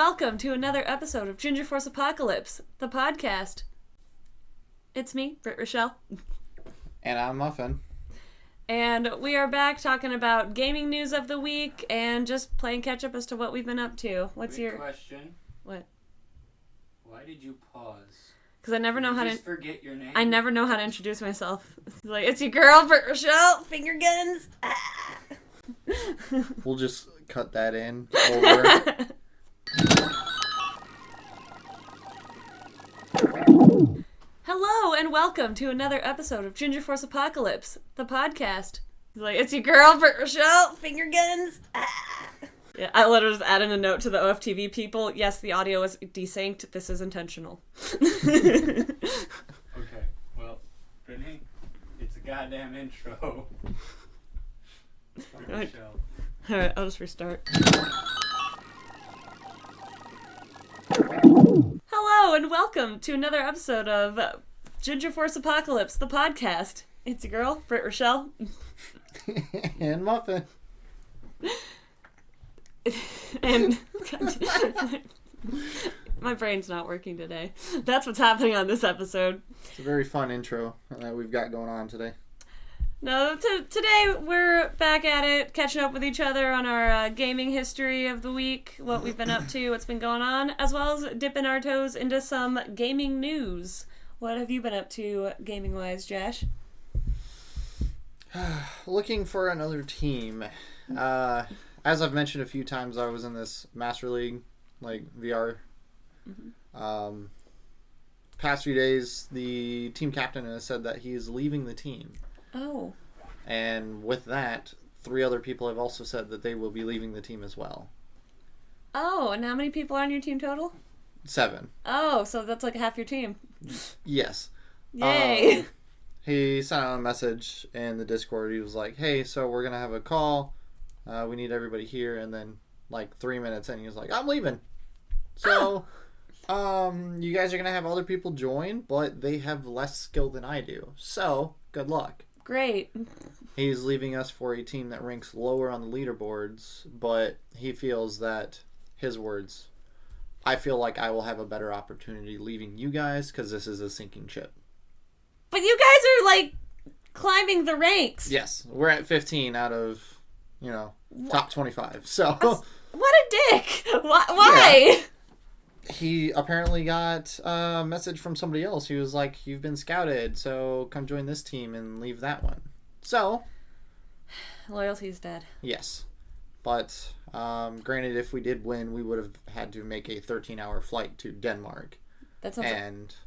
welcome to another episode of GingerForce Apocalypse, the podcast. It's me, Britt Rochelle. And I'm Muffin. And we are back talking about gaming news of the week and just playing catch up as to what we've been up to. What's your question? What? Why did you pause? Because I never know how to forget your name. I never know how to introduce myself. It's like, it's your girl, Britt Rochelle. Finger guns. Ah. We'll just cut that in over. Hello and welcome to another episode of GingerForce Apocalypse, the podcast. It's like, it's your girl, Britt Rochelle. Finger guns. Ah. Yeah, I literally just added a note to the OFTV people. Yes, the audio is desynced. This is intentional. Okay, well, Brittany, it's a goddamn intro. Alright, I'll just restart. Hello and welcome to another episode of GingerForce Apocalypse, the podcast. It's your girl, Britt Rochelle. And Muffin. And my brain's not working today. That's what's happening on this episode. It's a very fun intro that we've got going on today. No, today we're back at it, catching up with each other on our gaming history of the week, what we've been up to, what's been going on, as well as dipping our toes into some gaming news. What have you been up to gaming-wise, Josh? Looking for another team. As I've mentioned a few times, I was in this Master League, like VR. Mm-hmm. Past few days, the team captain has said that he is leaving the team. Oh. And with that, 3 other people have also said that they will be leaving the team as well. Oh, and how many people are on your team total? 7. Oh, so that's like half your team. Yes. Yay. He sent out a message in the Discord. He was like, hey, so we're going to have a call. We need everybody here. And then, like, 3 minutes in, he was like, I'm leaving. So, you guys are going to have other people join, but they have less skill than I do. So, good luck. Great. He's leaving us for a team that ranks lower on the leaderboards, but he feels that, his words, I feel like I will have a better opportunity leaving you guys because this is a sinking ship. But you guys are, like, climbing the ranks. Yes. We're at 15 out of, top 25. So. What a dick. Why? Yeah. He apparently got a message from somebody else. He was like, you've been scouted, so come join this team and leave that one. So. Loyalty's dead. Yes. But, granted, if we did win, we would have had to make a 13-hour flight to Denmark. That sounds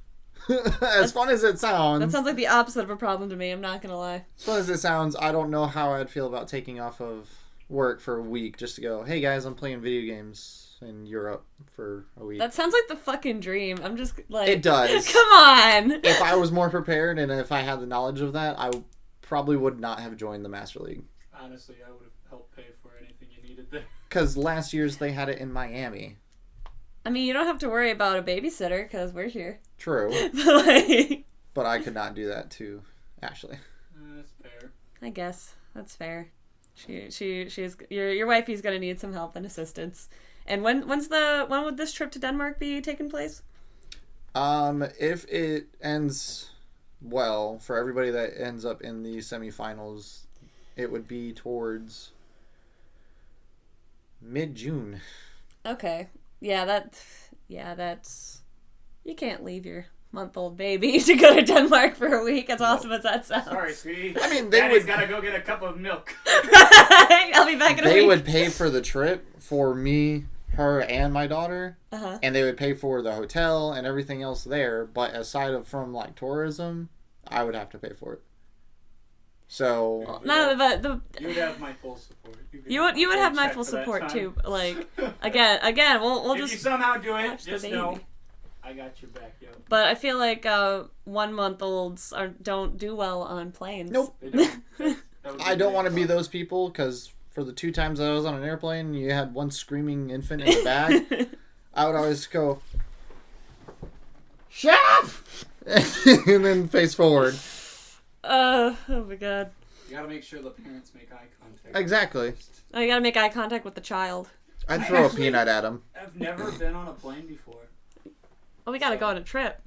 as fun as it sounds. That sounds like the opposite of a problem to me, I'm not going to lie. As fun as it sounds, I don't know how I'd feel about taking off of work for a week just to go, hey guys, I'm playing video games in Europe for a week. That sounds like the fucking dream. I'm just like... It does. Come on! If I was more prepared and if I had the knowledge of that, I probably would not have joined the Master League. Honestly, I would have helped pay for anything you needed there. Because last year's they had it in Miami. I mean, you don't have to worry about a babysitter because we're here. True. But but I could not do that to Ashley. That's fair. I guess that's fair. She's your wifey's gonna need some help and assistance. And when would this trip to Denmark be taking place? If it ends well for everybody that ends up in the semifinals, it would be towards mid-June. Okay. Yeah, that's... You can't leave your month-old baby to go to Denmark for a week, as awesome as that sounds. Sorry, sweetie. I mean, Daddy's gotta go get a cup of milk. I'll be back in a week. They would pay for the trip for me, her, and my daughter, and they would pay for the hotel and everything else there, but aside from, like, tourism, I would have to pay for it. So... You would have my full support. You would have my full support too. Like again, we'll if just you somehow do it, watch the just baby. know I got your back, yo. But I feel like 1-month-olds don't do well on planes. Nope. They don't. I don't want to be those people because for the 2 times I was on an airplane, you had one screaming infant in the back. I would always go, shut up! And then face forward. Oh my god. You gotta make sure the parents make eye contact. Exactly. Oh, you gotta make eye contact with the child. I'd throw a peanut at him. I've never been on a plane before. Well, we gotta go on a trip.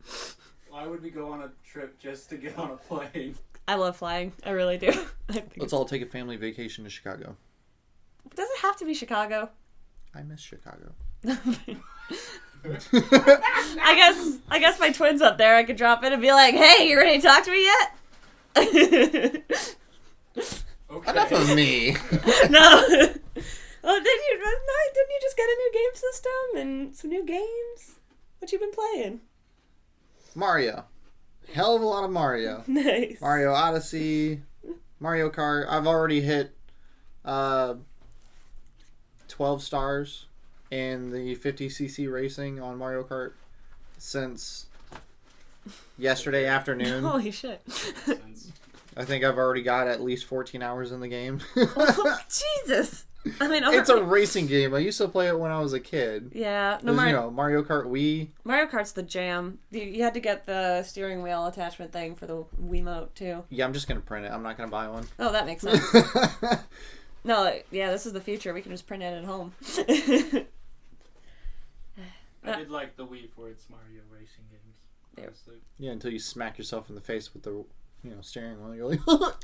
Why would we go on a trip just to get on a plane? I love flying. I really do. Let's all take a family vacation to Chicago. Does it have to be Chicago? I miss Chicago. I guess my twin's up there. I could drop in and be like, "Hey, you ready to talk to me yet?" Okay. Enough of me. No. Well, didn't you just get a new game system and some new games? What you been playing? Mario. Hell of a lot of Mario. Nice. Mario Odyssey, Mario Kart. I've already hit 12 stars in the 50cc racing on Mario Kart since yesterday afternoon. Holy shit. I think I've already got at least 14 hours in the game. Oh, Jesus. I mean, it's a racing game. I used to play it when I was a kid. Yeah. No, Mario Kart Wii. Mario Kart's the jam. You had to get the steering wheel attachment thing for the Wiimote, too. Yeah, I'm just going to print it. I'm not going to buy one. Oh, that makes sense. No, yeah, this is the future. We can just print it at home. I did like the Wii for its Mario racing games. Honestly. Yeah, until you smack yourself in the face with the steering wheel. You're like,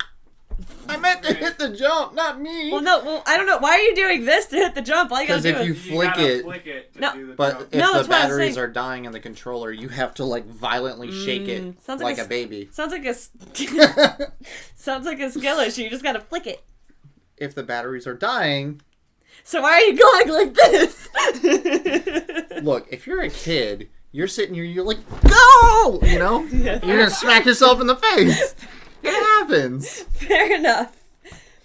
I meant to hit the jump, not me. Well, I don't know. Why are you doing this to hit the jump? All you gotta do if you flick it to no, do the but jump. if the batteries are dying in the controller, you have to violently shake it like a baby. Sounds like a skill issue. You just gotta flick it. If the batteries are dying. So why are you going like this? Look, if you're a kid, you're sitting here, you're like, go! Yeah. You're gonna smack yourself in the face. It happens. Fair enough.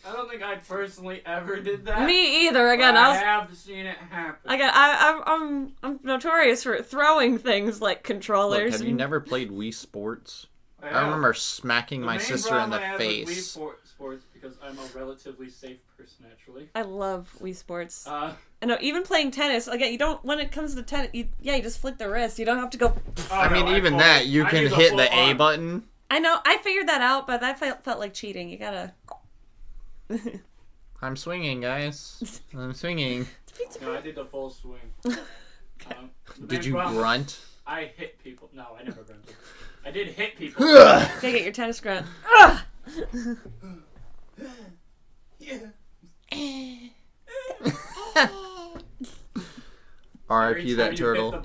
I don't think I personally ever did that. Me either. Again, I have seen it happen. Again, I'm notorious for throwing things like controllers. Look, have you never played Wii Sports? I remember smacking my sister in the face. Wii Sports because I'm a relatively safe person, actually. I love Wii Sports. I know, even playing tennis. Again, you don't. When it comes to tennis, you just flick the wrist. You don't have to go. You can hit the A button. I know. I figured that out, but that felt like cheating. You gotta. I'm swinging, guys. I'm swinging. No, I did the full swing. Did you grunt? I hit people. No, I never grunted. I did hit people. Gotta get your tennis grunt. R.I.P. that turtle.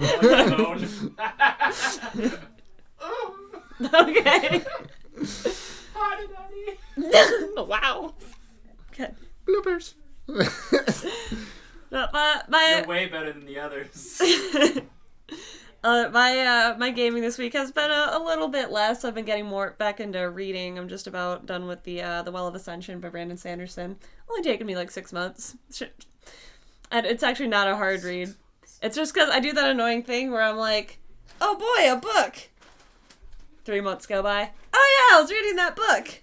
Okay. Potty daddy. Wow. Okay. Bloopers. You're way better than the others. My gaming this week has been a little bit less. I've been getting more back into reading. I'm just about done with the Well of Ascension by Brandon Sanderson. Only taken me like 6 months. And it's actually not a hard read. It's just because I do that annoying thing where I'm like, oh boy, a book. 3 months go by. Oh yeah, I was reading that book.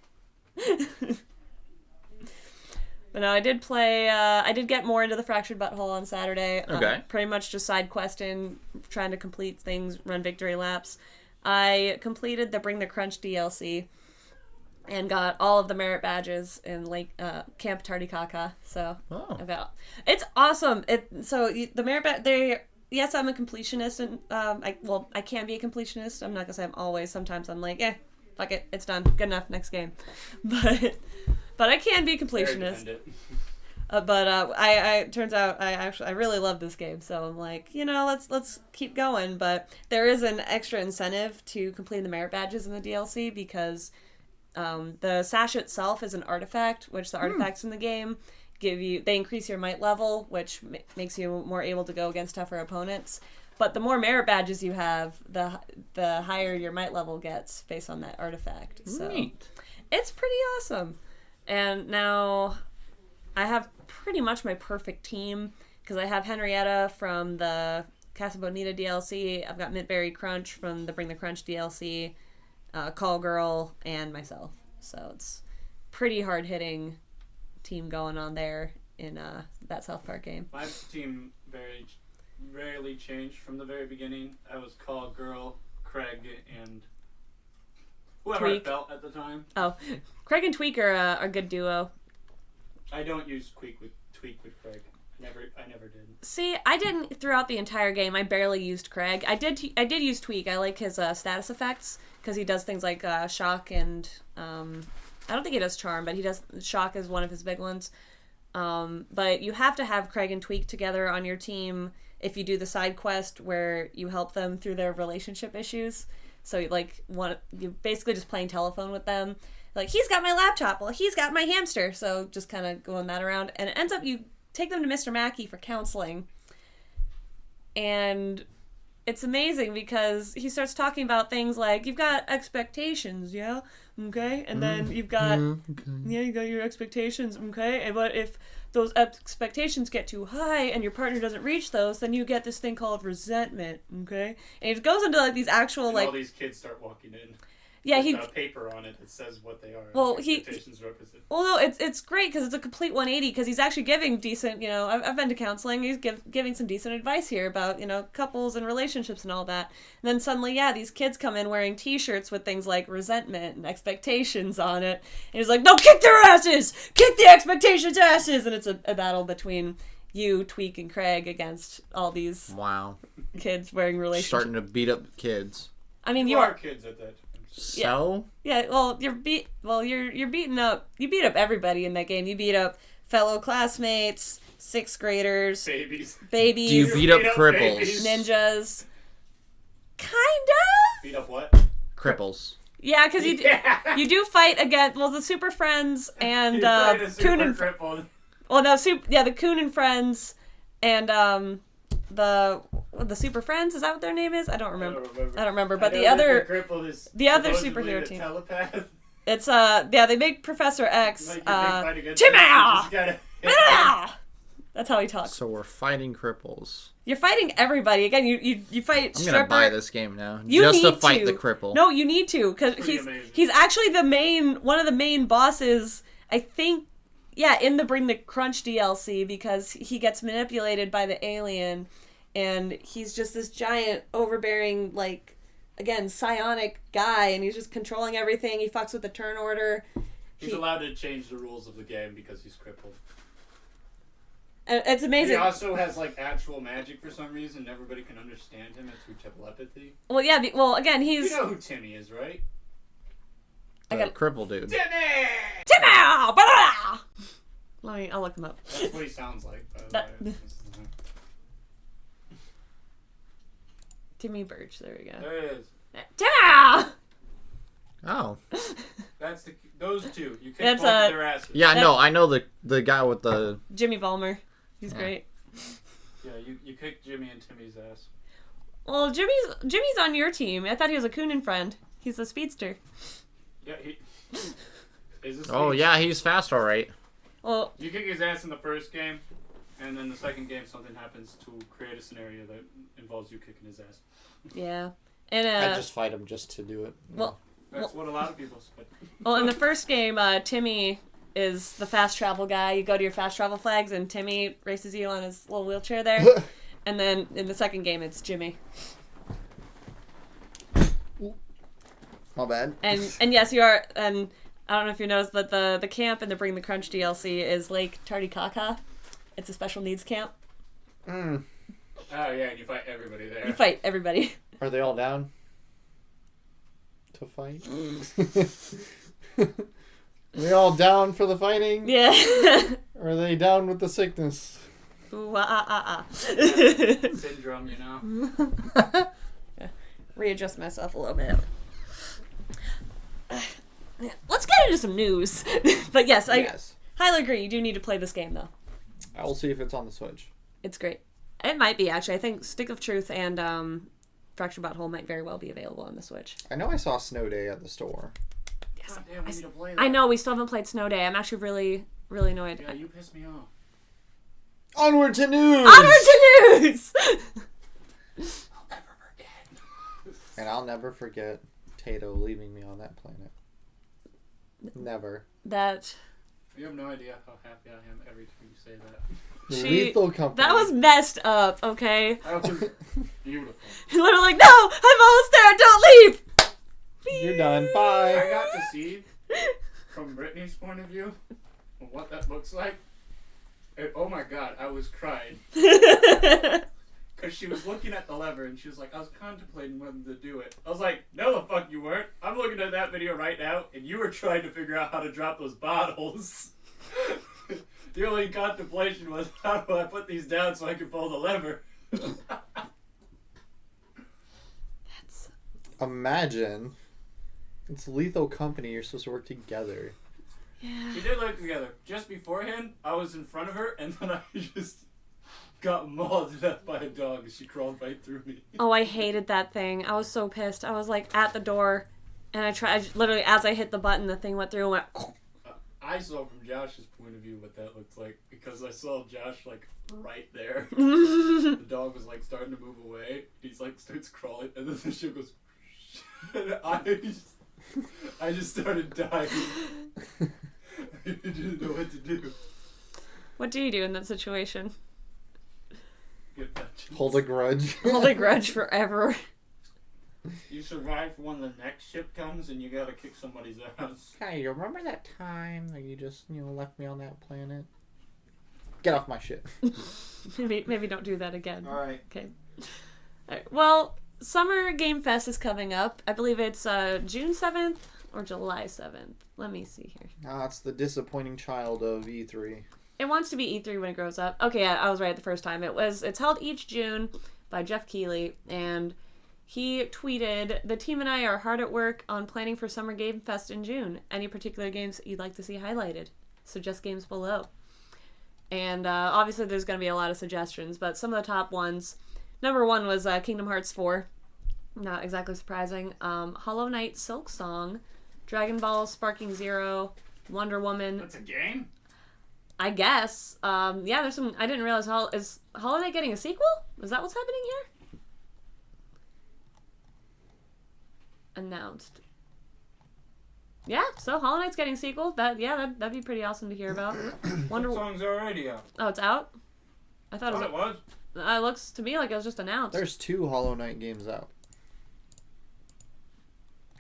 But no, I did get more into the Fractured Butthole on Saturday. Okay. Pretty much just side questing, trying to complete things, run victory laps. I completed the Bring the Crunch DLC and got all of the merit badges in Camp Tardicaca. So I've got, it's awesome. The merit badge, yes, I'm a completionist, and I can be a completionist. I'm not gonna say I'm always. Sometimes I'm like, fuck it, it's done, good enough, next game. But I can be a completionist. But turns out I really love this game, so I'm like, let's keep going. But there is an extra incentive to completing the merit badges in the DLC because the sash itself is an artifact, which the artifacts in the game they increase your might level, which makes you more able to go against tougher opponents. But the more merit badges you have, the higher your might level gets based on that artifact. So it's pretty awesome. And now I have pretty much my perfect team because I have Henrietta from the Casa Bonita DLC. I've got Mintberry Crunch from the Bring the Crunch DLC, Call Girl, and myself. So it's pretty hard-hitting team going on there in that South Park game. My team very rarely changed from the very beginning. I was Call Girl, Craig, and whoever I felt at the time. Oh, Craig and Tweak are a good duo. I don't use Tweak with Craig. I never did. See, I didn't throughout the entire game. I barely used Craig. I did use Tweak. I like his status effects because he does things like shock and I don't think he does charm, but he does shock is one of his big ones. But you have to have Craig and Tweak together on your team if you do the side quest where you help them through their relationship issues. So you basically just playing telephone with them. Like, he's got my laptop, well, he's got my hamster. So just kind of going that around, and it ends up you take them to Mr. Mackey for counseling. And it's amazing because he starts talking about things like, you've got expectations, yeah? Okay? And then you've got, you got your expectations, okay? And but if those expectations get too high and your partner doesn't reach those, then you get this thing called resentment, okay? And it goes into, like, these actual, and like... all these kids start walking in. Yeah, There's got a paper on it that says what they are. Well, expectations represent. Well, no, it's great because it's a complete 180 because he's actually giving decent, I've been to counseling. He's giving some decent advice here about, couples and relationships and all that. And then suddenly, these kids come in wearing T-shirts with things like resentment and expectations on it. And he's like, no, kick their asses! Kick the expectations asses! And it's a battle between you, Tweak, and Craig against all these kids wearing relationships. Starting to beat up kids. I mean, you are kids at that. So? Yeah, well, you're beating up. You beat up everybody in that game. You beat up fellow classmates, 6th graders, babies. Do you beat up cripples? Babies. Ninjas. Kind of. Beat up what? Cripples. Yeah, because you do fight against the Super Friends and Coon and the Coon and Friends and the Super Friends, is that what their name is? I don't remember. But the other superhero team. Telepath. It's they make Professor X Timmy! That's how he talks. So we're fighting cripples. You're fighting everybody. Again, you fight I'm stripper. gonna buy this game now. You just need to fight the cripple. No, you need to, because he's actually one of the main bosses, I think, in the Bring the Crunch DLC, because he gets manipulated by the alien. And he's just this giant, overbearing, psionic guy, and he's just controlling everything. He fucks with the turn order. He's allowed to change the rules of the game because he's crippled. And it's amazing. He also has, actual magic for some reason. Everybody can understand him through telepathy. Well, yeah, again, he's... You know who Timmy is, right? Cripple dude. Timmy! I'll look him up. That's what he sounds like, by the way. Timmy Birch, there we go. There it is. Timmy! Oh. That's those two. You kick both of their asses. Yeah, I know the guy with the... Jimmy Vollmer. He's great. Yeah, you kick Jimmy and Timmy's ass. Well, Jimmy's on your team. I thought he was a Coonan friend. He's a speedster. Yeah, he... is Oh, yeah, he's fast, alright. Well... You kick his ass in the first game, and then the second game something happens to create a scenario that involves you kicking his ass. Yeah. And I just fight him just to do it. That's what a lot of people said. Well, in the first game, Timmy is the fast travel guy. You go to your fast travel flags, and Timmy races you on his little wheelchair there. And then in the second game, it's Jimmy. My bad. And yes, you are. And I don't know if you noticed, but the camp in the Bring the Crunch DLC is Lake Titicaca. It's a special needs camp. Mm. Oh yeah, and you fight everybody there. You fight everybody. Are they all down to fight? Are they all down for the fighting? Yeah. Or are they down with the sickness? Ooh, Syndrome, Yeah. Readjust myself a little bit. Let's get into some news. But yes, I highly agree. You do need to play this game, though. I will see if it's on the Switch. It's great. It might be, actually. I think Stick of Truth and Fractured Butthole might very well be available on the Switch. I know I saw Snow Day at the store. Yes, God damn, we need to play that. I know, we still haven't played Snow Day. I'm actually really, really annoyed. Yeah, you pissed me off. Onward to news! Onward to news! I'll never forget. And I'll never forget Tato leaving me on that planet. Never. You have no idea how happy I am every time you say that. Lethal Company. That was messed up, okay? That was beautiful. Literally like, no! I'm almost there! Don't leave! You're done. Bye. I got to see, from Brittany's point of view, what that looks like. Oh my god, I was crying. Because she was looking at the lever and she was like, I was contemplating whether to do it. I was like, no the fuck you weren't. I'm looking at that video right now and you were trying to figure out how to drop those bottles. The only contemplation was, how do I put these down so I can pull the lever? Imagine. It's Lethal Company. You're supposed to work together. Yeah. We did work together. Just beforehand, I was in front of her and then I just got mauled to death by a dog as she crawled right through me. Oh, I hated that thing. I was so pissed. I was like at the door and I tried, literally as I hit the button, the thing went through and went... I saw from Josh's point of view what that looked like because I saw Josh like right there. The dog was like starting to move away. He's like starts crawling and then the shit goes and I just started dying. I didn't know what to do. What do you do in that situation? Get vengeance. Hold a grudge. Hold a grudge forever. You survive when the next ship comes and you gotta kick somebody's ass. Hey, you remember that time that you just, left me on that planet? Get off my shit. Maybe don't do that again. Alright. Okay. Alright. Well, Summer Game Fest is coming up. I believe it's June 7th or July 7th. Let me see here. It's the disappointing child of E3. It wants to be E3 when it grows up. Okay, I was right the first time. It's held each June by Jeff Keighley, and he tweeted, "The team and I are hard at work on planning for Summer Game Fest in June. Any particular games you'd like to see highlighted? Suggest games below." And obviously there's going to be a lot of suggestions, but some of the top ones. Number 1 was Kingdom Hearts 4. Not exactly surprising. Hollow Knight Silk Song, Dragon Ball Sparking Zero, Wonder Woman. That's a game? I guess. Yeah, there's some... I didn't realize... Is Hollow Knight getting a sequel? Is that what's happening here? Announced. Yeah, so Hollow Knight's getting a sequel. That'd be pretty awesome to hear about. Wonder Song's already out. Oh, it's out? I thought it was. It looks to me like it was just announced. There's 2 Hollow Knight games out.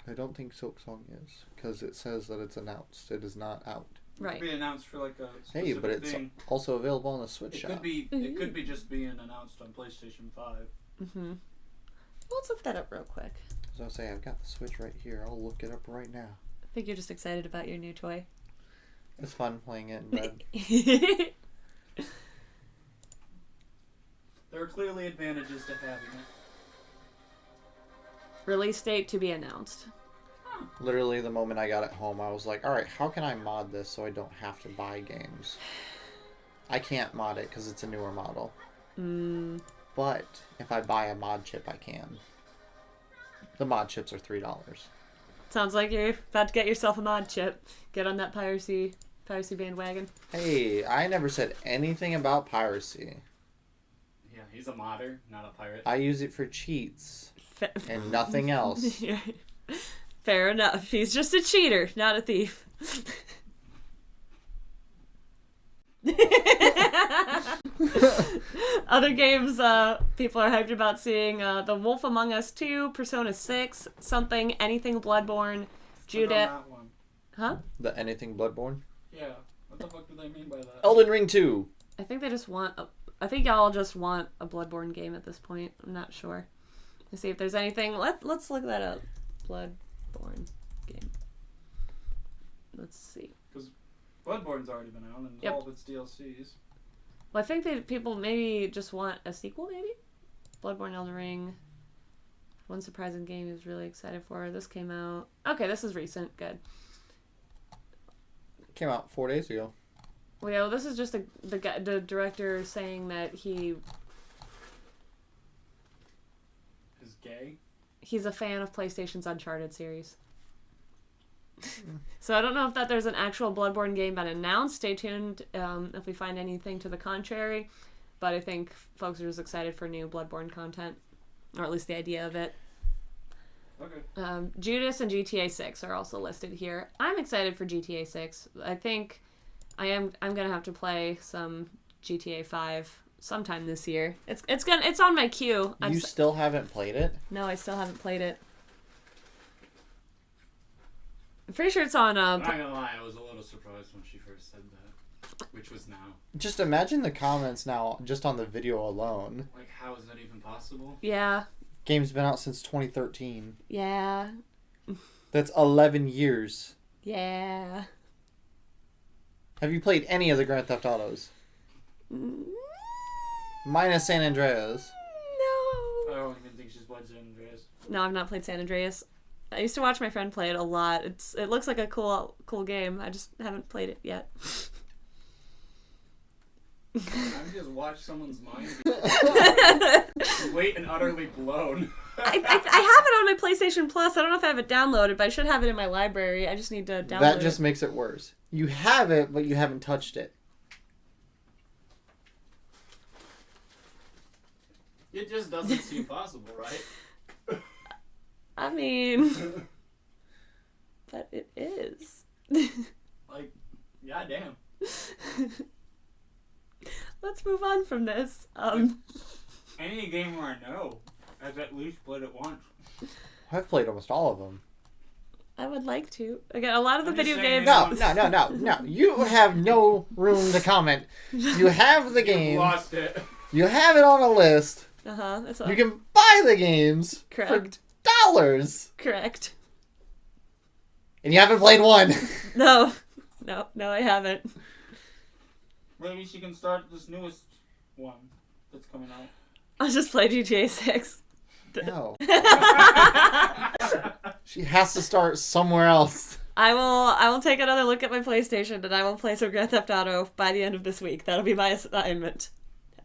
I don't think Silk Song is, because it says that it's announced. It is not out. Right. It could be announced for like a specific Hey, but it's thing. also available on the Switch shop. It could be just being announced on PlayStation 5. Mm-hmm. Let's look that up real quick. As I say, I've got the Switch right here. I'll look it up right now. I think you're just excited about your new toy. It's fun playing it in bed. There are clearly advantages to having it. Release date to be announced. Literally, the moment I got it home, I was like, alright, how can I mod this so I don't have to buy games? I can't mod it because it's a newer model. But if I buy a mod chip, I can. The mod chips are $3. Sounds like you're about to get yourself a mod chip. Get on that piracy bandwagon. Hey, I never said anything about piracy. Yeah, he's a modder, not a pirate. I use it for cheats. And nothing else. Fair enough. He's just a cheater, not a thief. Other games people are hyped about seeing, The Wolf Among Us 2, Persona 6, Something, Anything Bloodborne, Judah. That one. Huh? The Anything Bloodborne? Yeah. What the fuck do they mean by that? Elden Ring 2! I think they just want I think y'all just want a Bloodborne game at this point. I'm not sure. Let's see if there's anything. Let's look that up. Bloodborne game. Let's see. Because Bloodborne's already been out and all of its DLCs. Well, I think people maybe just want a sequel, maybe? Bloodborne, Elden Ring. One surprising game he was really excited for. This came out... Okay, this is recent. Good. Came out 4 days ago. Well, yeah, this is just the director saying that he... Is gay? He's a fan of PlayStation's Uncharted series. So I don't know if there's an actual Bloodborne game been announced. Stay tuned if we find anything to the contrary. But I think folks are just excited for new Bloodborne content. Or at least the idea of it. Okay. Judas and GTA 6 are also listed here. I'm excited for GTA 6. I think I'm gonna have to play some GTA 5 sometime this year. It's on my queue. You still haven't played it? No, I still haven't played it. I'm pretty sure it's on... I'm not gonna lie, I was a little surprised when she first said that. Which was now. Just imagine the comments now, just on the video alone. Like, how is that even possible? Yeah. Game's been out since 2013. Yeah. That's 11 years. Yeah. Have you played any of the Grand Theft Autos? Minus San Andreas. I No. don't even think she's played San Andreas. No, I've not played San Andreas. I used to watch my friend play it a lot. It looks like a cool game. I just haven't played it yet. I just watch someone's mind complete and utterly blown. I have it on my PlayStation Plus. I don't know if I have it downloaded, but I should have it in my library. I just need to download it. That just makes it worse. You have it, but you haven't touched it. It just doesn't seem possible, right? I mean, but it is. Like, goddamn. Let's move on from this. Any gamer I know has at least played it once. I've played almost all of them. I would like to. Again, a lot of the I'm just video saying games. No. You have no room to comment. You have the You game. lost it. You have it on a list. That's You can buy the games correct. for $. Correct. And you haven't played one. No, I haven't. Maybe she can start this newest one that's coming out. I'll just play GTA 6. No. She has to start somewhere else. I will take another look at my PlayStation and I will play some Grand Theft Auto by the end of this week. That'll be my assignment.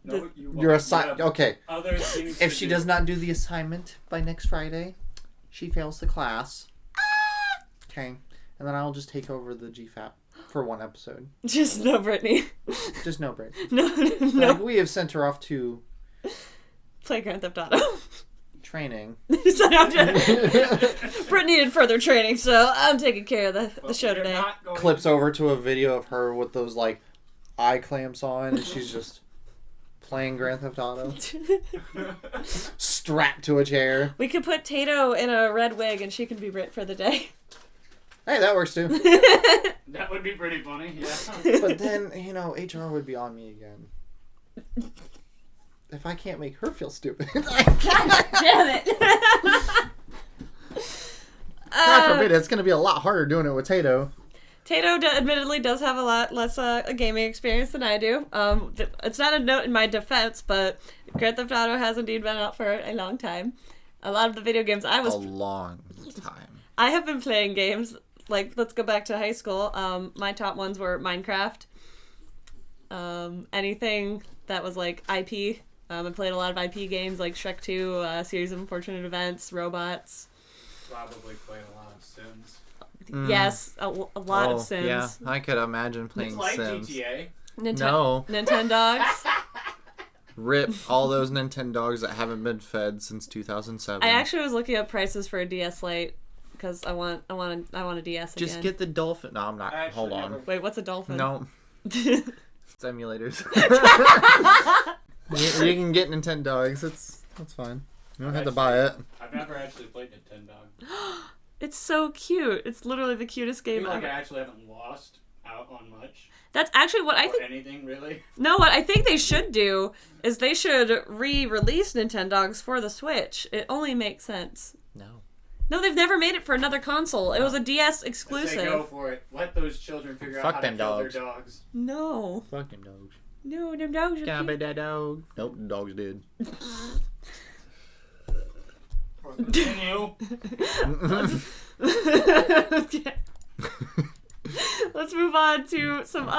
No, you won't. Your You assignment. have Okay. Other things If to she do. does not do the assignment by next Friday, she fails the class. Okay. And then I'll just take over the GFAP for one episode. Just no Brittany. Just no break. No. Like, we have sent her off to Play Grand Theft Auto. training. So I'm just, Britt needed further training, so I'm taking care of the But show you're today. not going Clips over to a video of her with those, like, eye clamps on, and she's just playing Grand Theft Auto. Strapped to a chair. We could put Tato in a red wig and she can be Britt for the day. Hey, that works too. That would be pretty funny, yeah. But then, HR would be on me again. If I can't make her feel stupid. God damn it! God forbid, it's going to be a lot harder doing it with Tato. Tato admittedly does have a lot less a gaming experience than I do. It's not a note in my defense, but Grand Theft Auto has indeed been out for a long time. A lot of the video games I long time. I have been playing games, like, let's go back to high school. My top ones were Minecraft. Anything that was, like, IP. I played a lot of IP games, like Shrek 2, Series of Unfortunate Events, Robots. Probably played a lot of Sims. Yes, a lot of Sims. Yeah, I could imagine playing It's like Sims. GTA. No. Nintendogs. Rip all those Nintendogs that haven't been fed since 2007. I actually was looking up prices for a DS Lite because I want a DS again. Just get the Dolphin. No, I'm not. I Hold actually on. never- Wait, what's a dolphin? No. Simulators. you can get Nintendogs. That's fine. You don't have to buy it. I've never actually played Nintendo. It's so cute. It's literally the cutest I game feel like ever. I actually haven't lost out on much. That's actually what I Or think. anything, really. No, what I think they should do is they should re-release Nintendogs for the Switch. It only makes sense. No. No, they've never made it for another console. It was a DS I say go exclusive. for it. Let those children figure Fuck out how to them kill dogs. their dogs. No. Fuck them dogs. No, them dogs are Gotta be cute. that dog. Nope, the dogs did. Continue. Okay. Let's move on to something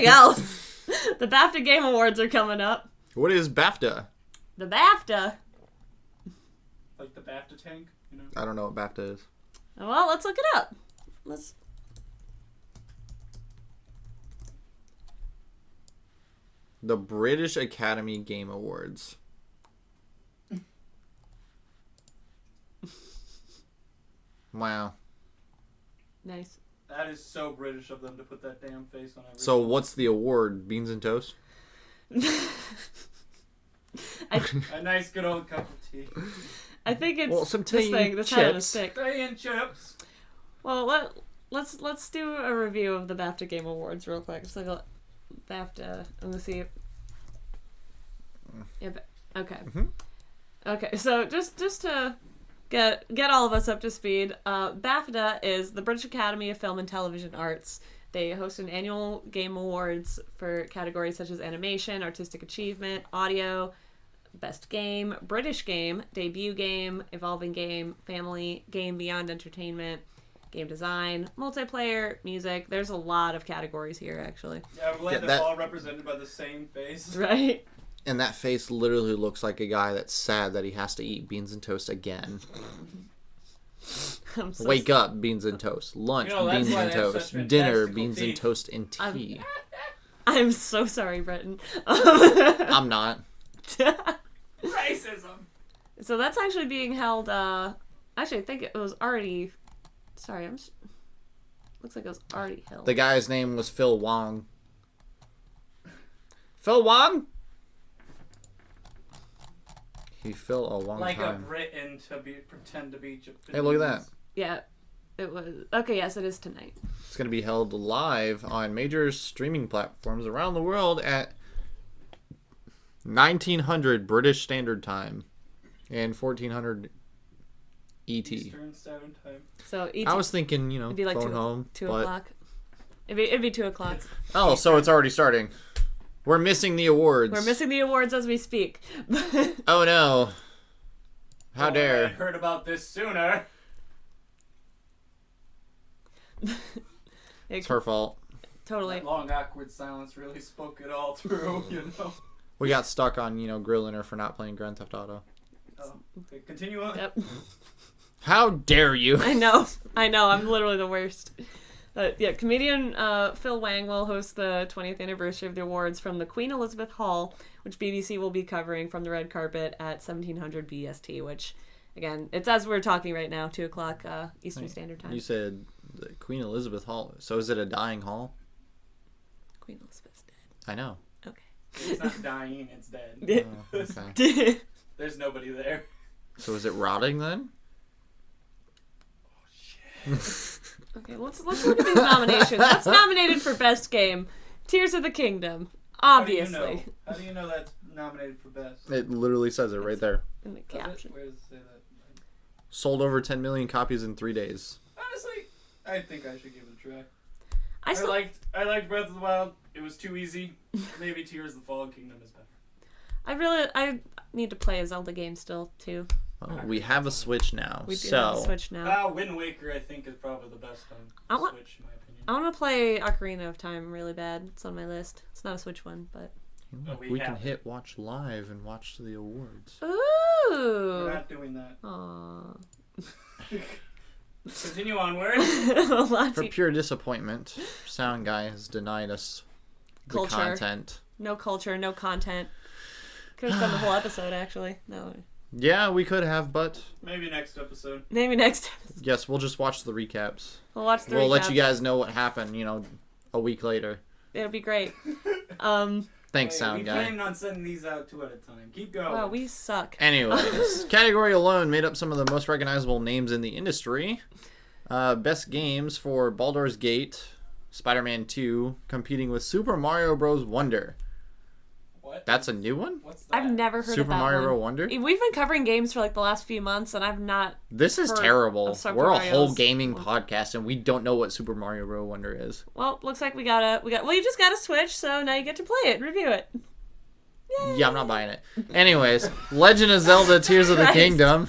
else. The BAFTA Game Awards are coming up. What is BAFTA? The BAFTA. Like the BAFTA tank, you know? I don't know what BAFTA is. Well, let's look it up. The British Academy Game Awards. Wow. Nice. That is so British of them to put that damn face on everything. So what's the award? Beans and toast? A nice good old cup of tea. I think it's Well, some this tea thing. and This had a chips. stick. Tea and chips. Well, let's do a review of the BAFTA Game Awards real quick. Just like a BAFTA. I'm gonna see. Yeah. Okay. Mm-hmm. Okay. So just to get all of us up to speed, BAFTA is the British Academy of Film and Television Arts. They host an annual game awards for categories such as animation, artistic achievement, audio, best game, British game, debut game, evolving game, family, game beyond entertainment, game design, multiplayer, music. There's a lot of categories here, actually. Yeah, I'm glad they're all represented by the same face. Right? And that face literally looks like a guy that's sad that he has to eat beans and toast again. Wake up, beans and toast. Lunch, beans and toast. Dinner, beans and toast and tea. I'm so sorry, Britton. I'm not. Racism. So that's actually being held, actually I think it was already, sorry, looks like it was already held. The guy's name was Phil Wong. Phil Wong? He Phil a long like time. a Britain to pretend to be Japanese. Hey, look at that. Yeah, it was. Okay, yes, it is tonight. It's going to be held live on major streaming platforms around the world at 1900 British Standard Time and 1400 ET. Eastern Standard Time. So ET, I was thinking, it'd be like phone home. 2 o'clock. It'd be 2 o'clock. Oh, so it's already starting. We're missing the awards. We're missing the awards as we speak. Oh no. How I dare. had heard about this sooner. It's her fault. Totally. That long awkward silence really spoke it all through, We got stuck on, grilling her for not playing Grand Theft Auto. Oh, okay, continue on. Yep. How dare you? I know. I'm literally the worst. Yeah, comedian Phil Wang will host the 20th anniversary of the awards from the Queen Elizabeth Hall, which BBC will be covering from the red carpet at 1700 BST, which, again, it's as we're talking right now, 2 o'clock Eastern Standard Time. You said the Queen Elizabeth Hall. So is it a dying hall? Queen Elizabeth's dead. I know. Okay. It's not dying, it's dead. Oh, okay. There's nobody there. So is it rotting then? Oh, shit. Okay, let's look at these nominations. What's nominated for Best Game? Tears of the Kingdom. Obviously. How do you know that's nominated for best? It literally says it right there. In the Does it? caption. Where does it say that? Sold over 10 million copies in 3 days. Honestly, I think I should give it a try. I I liked Breath of the Wild. It was too easy. Maybe Tears of the Fallen Kingdom is better. I need to play a Zelda game still, too. Well, we have a Switch now. We do have a Switch now. Wind Waker, I think, is probably the best I on want- Switch, in my opinion. I want to play Ocarina of Time really bad. It's on my list. It's not a Switch one, but... But we can hit watch live and watch the awards. We're Ooh! not doing that. Aww. Continue onward. For pure disappointment, Sound Guy has denied us the Culture. content. No culture, no content. Could have done the whole episode, actually. No. Yeah, we could have, but Maybe next episode. Maybe next episode. yes, we'll just watch the recaps. We'll watch the We'll let recap. you guys know what happened, a week later. It'll be great. Thanks, Sound we Guy. planned on sending these out 2 at a time. Keep going. Wow, we suck. Anyways, category alone made up some of the most recognizable names in the industry. Best games for Baldur's Gate, Spider-Man 2, competing with Super Mario Bros. Wonder. What? That's a new one? What's that? I've never heard of Super that Mario one. Bros. Wonder? We've been covering games for like the last few months, and I've not. This is heard terrible. of Super We're a whole Mario's- gaming podcast, and we don't know what Super Mario Bros. Wonder is. Well, looks like we got. Well, you just got a Switch, so now you get to play it and review it. Yay. Yeah, I'm not buying it. Anyways, Legend of Zelda Tears of the Christ. Kingdom,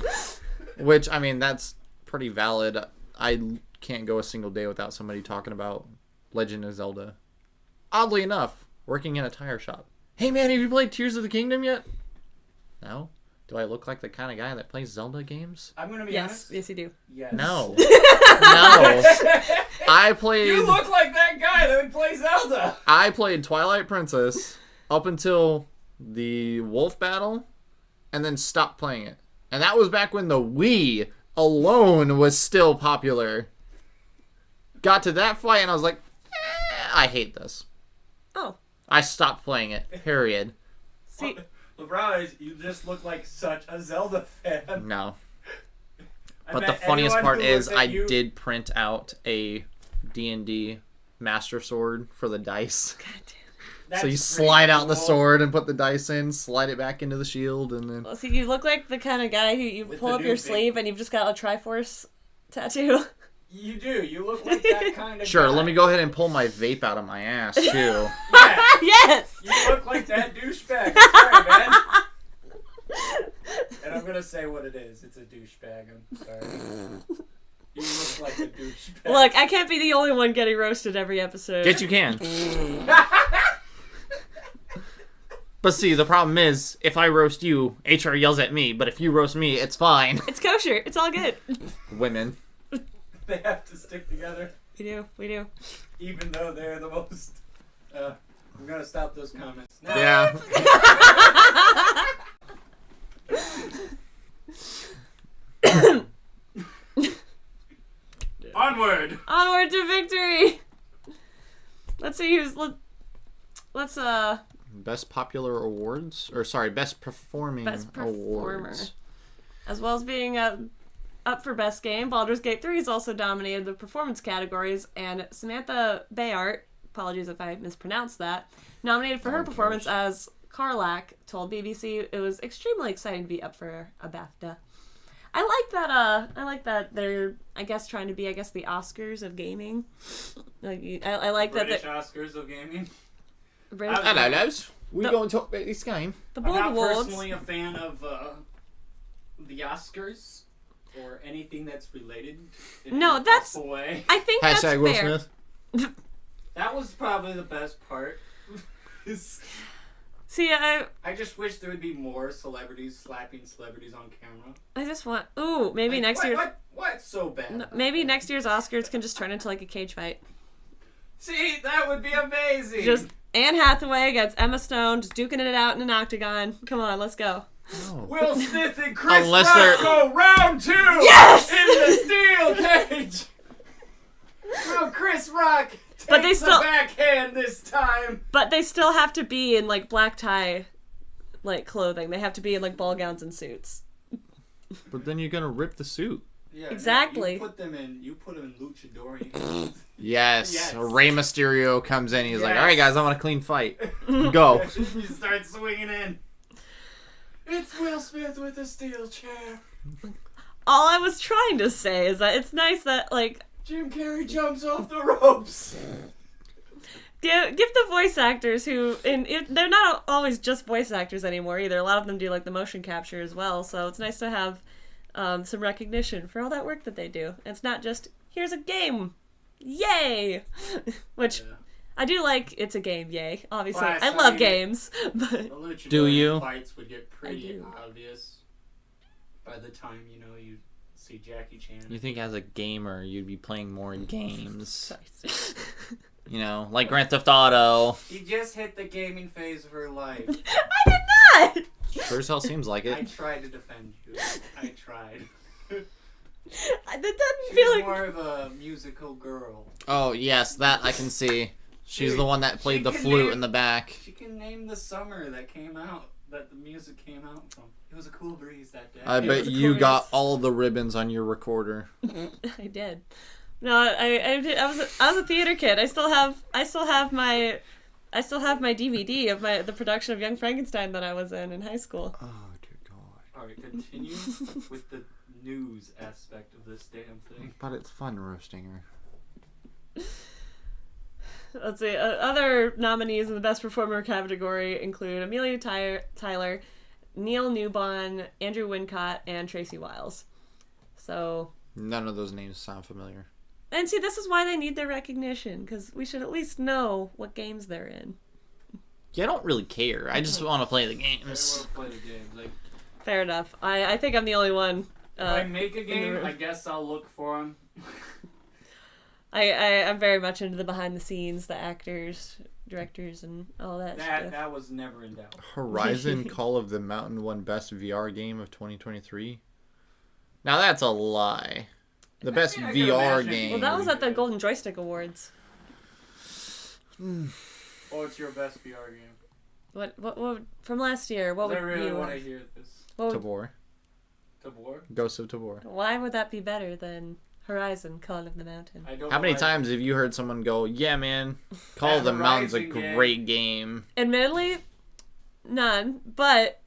which, I mean, that's pretty valid. I can't go a single day without somebody talking about Legend of Zelda. Oddly enough, working in a tire shop. Hey man, have you played Tears of the Kingdom yet? No? Do I look like the kind of guy that plays Zelda games? I'm gonna be Yes, honest. yes, you do. Yes. No. No. I played... You look like that guy that would play Zelda. I played Twilight Princess up until the wolf battle, and then stopped playing it. And that was back when the Wii alone was still popular. Got to that fight, and I was like, I hate this. Oh, I stopped playing it, period. see, LeBron, you just look like such a Zelda fan. No. I But the bet funniest anyone part who is looked at I you- did print out a D&D Master Sword for the dice. God damn. That's So you pretty slide out the cool. sword and put the dice in, slide it back into the shield, and then... Well, see, you look like the kind of guy who you With pull the up new your big- sleeve and you've just got a Triforce tattoo. You do. You look like that kind of Sure, guy. let me go ahead and pull my vape out of my ass, too. Yeah, Yes! you look like that douchebag. I'm sorry, man. And I'm gonna say what it is. It's a douchebag. I'm sorry. You look like a douchebag. Look, I can't be the only one getting roasted every episode. Yes, you can. But see, the problem is, if I roast you, HR yells at me, but if you roast me, it's fine. It's kosher. It's all good. Women. They have to stick together, We do. even though they're the most. I'm gonna stop those comments. Now, Yeah. Onward. Onward to victory! Let's see who's... Let's, Best popular awards? Or, sorry, best performing Best performer. awards. As well as being up for Best Game, Baldur's Gate 3 has also dominated the performance categories, and Samantha Bayart, apologies if I mispronounced that, nominated for her performance as Karlach, told BBC it was extremely exciting to be up for a BAFTA. I like that they're, I guess, trying to be, the Oscars of gaming. Like, I like British that Oscars of gaming. British, Hello, lads. We're No. going to talk about this game. the I'm Bold not Awards. personally a fan of the Oscars or anything that's related. In No, any that's- possible way. I think that's Hashtag Will fair. Smith. That was probably the best part. See, I just wish there would be more celebrities slapping celebrities on camera. just want. Ooh, maybe Like, next what, year. What's so bad? about Maybe that? next year's Oscars can just turn into like a cage fight. See, that would be amazing. Just Anne Hathaway against Emma Stone, just duking it out in an octagon. Come on, let's go. Oh. Will Smith and Chris Unless Rock they're- go round 2 Yes! in the steel cage. Will Chris Rock takes But they still- the backhand this time. But they still have to be in like black tie, like clothing. They have to be in like ball gowns and suits. But then you're going to rip the suit. Yeah, Exactly. You put them in luchador. Yes. Yes. Rey Mysterio comes in. He's like, Yes. all right, guys, I want a clean fight. Go. You start swinging in. It's Will Smith with a steel chair. All I was trying to say is that it's nice that like Jim Carrey jumps off the ropes. give the voice actors who they're not always just voice actors anymore either. A lot of them do like the motion capture as well. So it's nice to have some recognition for all that work that they do. It's not just here's a game, yay, which. Yeah. I do like it's a game, yay. Obviously, Well, I I love mean- games, but The luchador Do you? fights would get pretty do. obvious by the time you see Jackie Chan. You think as a gamer, you'd be playing more games. sorry. You know, like Grand Theft Auto. He just hit the gaming phase of her life. I did not. Sure as hell seems like I it. tried to defend you. I tried. That doesn't She's feel like. more of a musical girl. Oh, yes, that I can see. She's Dude, the one that played she the can flute name- in the back. She can name the summer that came out, that the music came out from. It was a cool breeze that day. I It bet was a you cool got race. all the ribbons on your recorder. I did. No, I was a theater kid. I still have my DVD of the production of Young Frankenstein that I was in high school. Oh, dear God. Alright, continue with the news aspect of this damn thing. But it's fun roasting her. Let's see. Other nominees in the Best Performer category include Amelia Tyler, Neil Newbon, Andrew Wincott, and Tracy Wiles. So, None of those names sound familiar. and see, this is why they need their recognition, because we should at least know what games they're in. Yeah, I don't really care. I just want to play the I games. will play the game. Like, Fair enough. I think I'm the only one. if I make a the game, room. I guess I'll look for them. I'm very much into the behind the scenes, the actors, directors, and all that stuff. That was never in doubt. Horizon Call of the Mountain won Best VR Game of 2023. Now that's a lie. The best mean, I can VR imagine. game. Well, that was at the Golden Joystick Awards. What's your best VR game? What from last year? What I would really you? want to hear this. What would- Tabor. Tabor? Ghost of Tabor. why would that be better than Horizon, Call of the Mountain. I don't How know many why- times have you heard someone go, yeah, man, Call of the That Mountain's a Horizon great game. Admittedly, none, but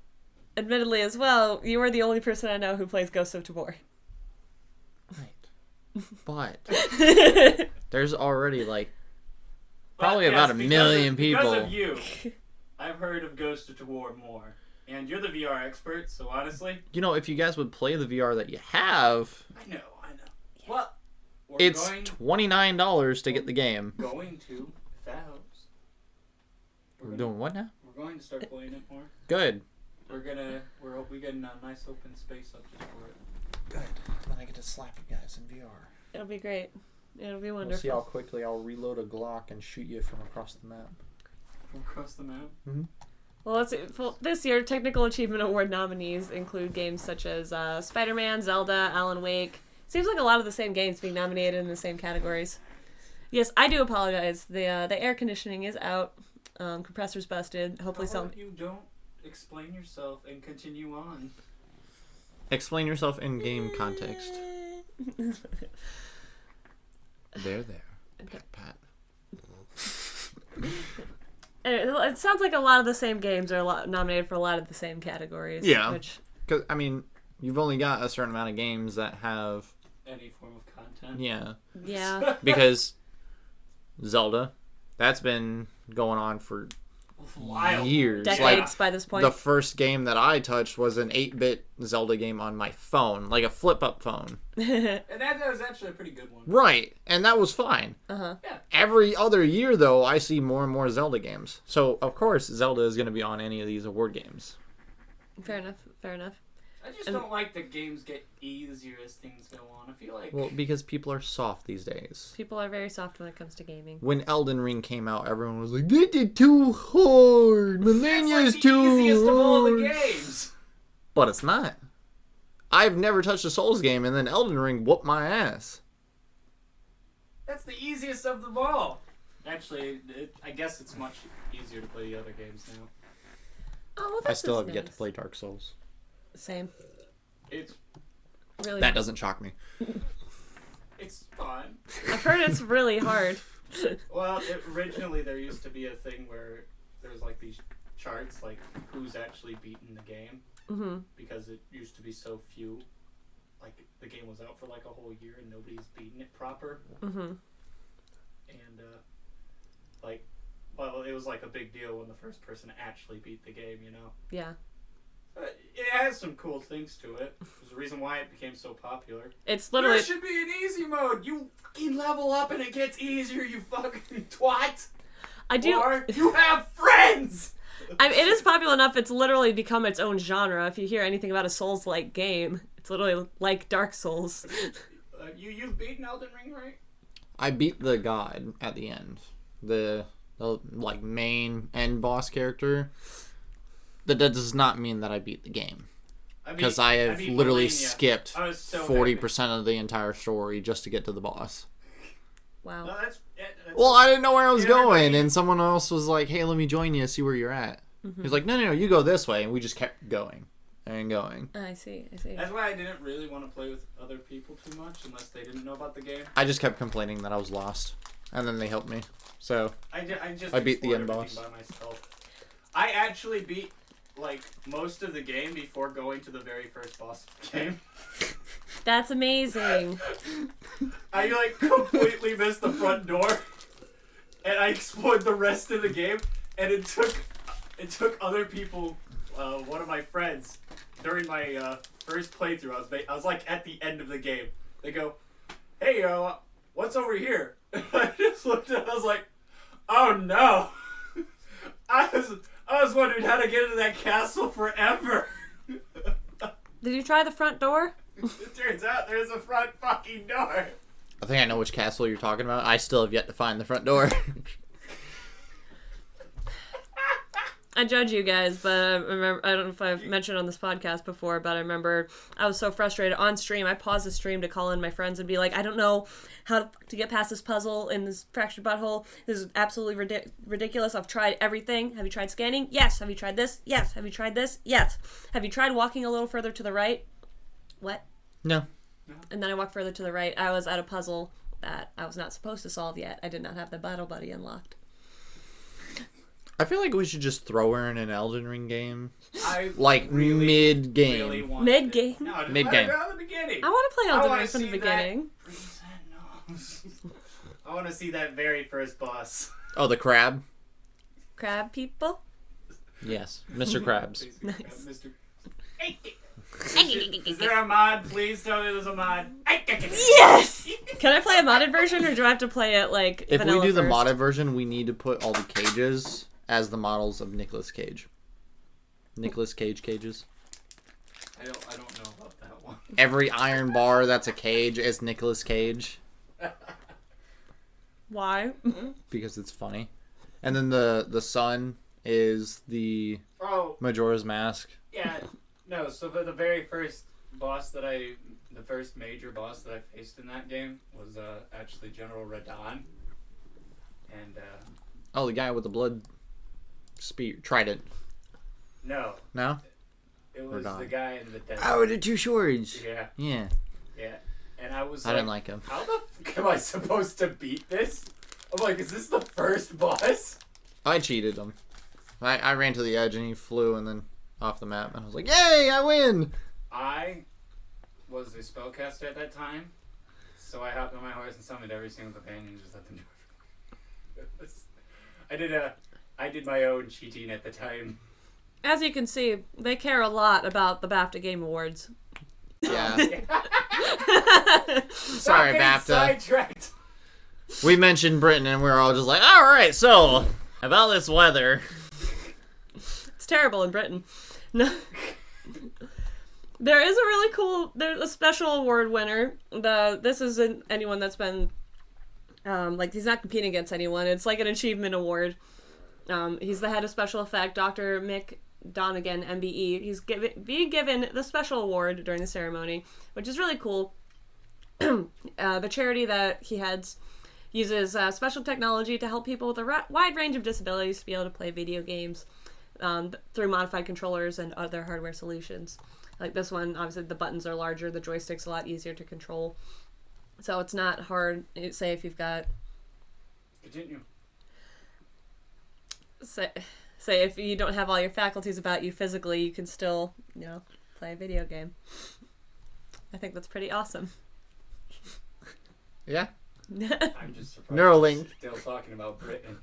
admittedly as well, you are the only person I know who plays Ghost of Tabor. Right. But there's already, like, probably about a million people. Because of you, I've heard of Ghost of War more. And you're the VR expert, so honestly... You know, if you guys would play the VR that you have, I know. Well, it's $29 to get the game. Going to, if that helps. We're doing what now? We're going to start playing it more. Good. We're getting a nice open space up just for it. Good. Then I get to slap you guys in VR. It'll be great. It'll be We'll wonderful. see how quickly I'll reload a Glock and shoot you from across the map. From across the map? Mm-hmm. Well, let's see. Well, this year, Technical Achievement Award nominees include games such as Spider-Man, Zelda, Alan Wake. Seems like a lot of the same games being nominated in the same categories. Yes, I do apologize. The air conditioning is out. Compressor's busted. Hopefully How about you don't explain yourself and continue on? Explain yourself in game context. There. Pat, pat. Anyway, it sounds like a lot of the same games are nominated for a lot of the same categories. Yeah. Which, Because, I mean, you've only got a certain amount of games that have... Any form of content? Yeah. yeah. Because Zelda, that's been going on for Wild. years. Decades by this point. The first game that I touched was an 8-bit Zelda game on my phone, like a flip-up phone. And that was actually a pretty good one. Right, and that was fine. Uh-huh. Yeah. Every other year, though, I see more and more Zelda games. So, of course, Zelda is going to be on any of these award games. Fair enough. I just don't like that games get easier as things go on. I feel like... Well, because people are soft these days. People are very soft when it comes to gaming. When Elden Ring came out, everyone was like, "This is too hard. Millennia's It's like the too easiest of all the hard." games. But it's not. I've never touched a Souls game, and then Elden Ring whooped my ass. That's the easiest of them all. Actually, I guess it's much easier to play the other games now. Oh, well, I that's still just have yet to nice. play Dark Souls. Same. It's Really. That doesn't shock me. fun. I've heard it's really hard. Well, originally there used to be a thing where there was like these charts, like who's actually beaten the game, Mm-hmm. because it used to be so few. Like the game was out for like a whole year and nobody's beaten it proper. Mm-hmm. And well, it was like a big deal when the first person actually beat the game, you know. Yeah. But it has some cool things to it. There's a reason why it became so popular. It's literally. There should be an easy mode. You fucking level up and it gets easier, you fucking twat. I do. Or you have friends. I mean, it is popular enough. It's literally become its own genre. If you hear anything about a Souls-like game, it's literally like Dark Souls. You've beaten Elden Ring, right? I beat the god at the end. The like main end boss character. That does not mean that I beat the game. Because I have literally Melania. skipped I was so 40% of the entire story just to get to the boss. Wow. No, that's Well, I didn't know where I was Everybody- going, and someone else was like, "Hey, let me join you, see where you're at." He's like, "No, you go this way," and we just kept going and going. I see. That's why I didn't really want to play with other people too much unless they didn't know about the game. I just kept complaining that I was lost, and then they helped me. So I just I beat the explored end everything boss. by myself. I actually beat like most of the game before going to the very first boss of the game. That's amazing. I like completely missed the front door, and I explored the rest of the game. And it took other people, one of my friends, during my first playthrough. I was like at the end of the game. They go, "Hey, what's over here?" And I just looked at it. I was like, "Oh no!" I was wondering how to get into that castle forever. Did you try the front door? It turns out there's a front fucking door. I think I know which castle you're talking about. I still have yet to find the front door. I judge you guys, but I remember, I don't know if I've mentioned on this podcast before, but I remember I was so frustrated on stream. I paused the stream to call in my friends and be like, I don't know how to get past this puzzle in this fractured butthole. This is absolutely ridiculous. I've tried everything. Have you tried scanning? Yes. Have you tried this? Yes. Have you tried this? Yes. Have you tried walking a little further to the right? What? No. No. And then I walked further to the right. I was at a puzzle that I was not supposed to solve yet. I did not have the Battle Buddy unlocked. I feel like we should just throw her in an Elden Ring game. I Like really, mid-game. really want Mid-game? it. No, just Mid-game. let her go in the beginning. I want to play Elden wanna Ring from the see beginning. No. I want to see that very first boss. Oh, the crab? Crab people? Yes, Mr. Krabs. Nice. Mr. Is there a mod? Please tell me there's a mod. Yes! Can I play a modded version, or do I have to play it like If we vanilla do the first? modded version, we need to put all the cages as the models of Nicolas Cage. Nicolas Cage cages. I don't know about that one. Every iron bar that's a cage is Nicolas Cage Why? because it's funny. And then the sun is the Oh, Majora's Mask. yeah. No, so for the very first boss the first major boss that I faced in that game was actually General Radon. And, Oh, the guy with the blood spear trident. no, No? it was Radon. the guy in the desert. Oh, the two swords. Yeah, Yeah. yeah. And I was I didn't like him. how the fuck am I supposed to beat this? I'm like, is this the first boss? I cheated him. I ran to the edge and he flew and then off the map and I was like, yay, I win! I was a spellcaster at that time, so I hopped on my horse and summoned every single companion and just let them do it. I did my own cheating at the time. As you can see, they care a lot about the BAFTA Game Awards. Yeah. Stop Sorry, getting BAFTA. sidetracked. We mentioned Britain and we were all just like, alright, so, about this weather. It's terrible in Britain. No. There is a really cool, there's a special award winner. This isn't anyone that's been, he's not competing against anyone. It's like an achievement award. He's the head of special effect, Dr. Mick Donegan, MBE. He's being given the special award during the ceremony, which is really cool. The charity that he heads uses special technology to help people with a wide range of disabilities to be able to play video games through modified controllers and other hardware solutions. Like this one, obviously the buttons are larger, the joystick's a lot easier to control. So it's not hard, say if you've got... Continue. Say if you don't have all your faculties about you physically, you can still, play a video game. I think that's pretty awesome. Yeah. I'm just surprised Neuralink. we're still talking about Britain.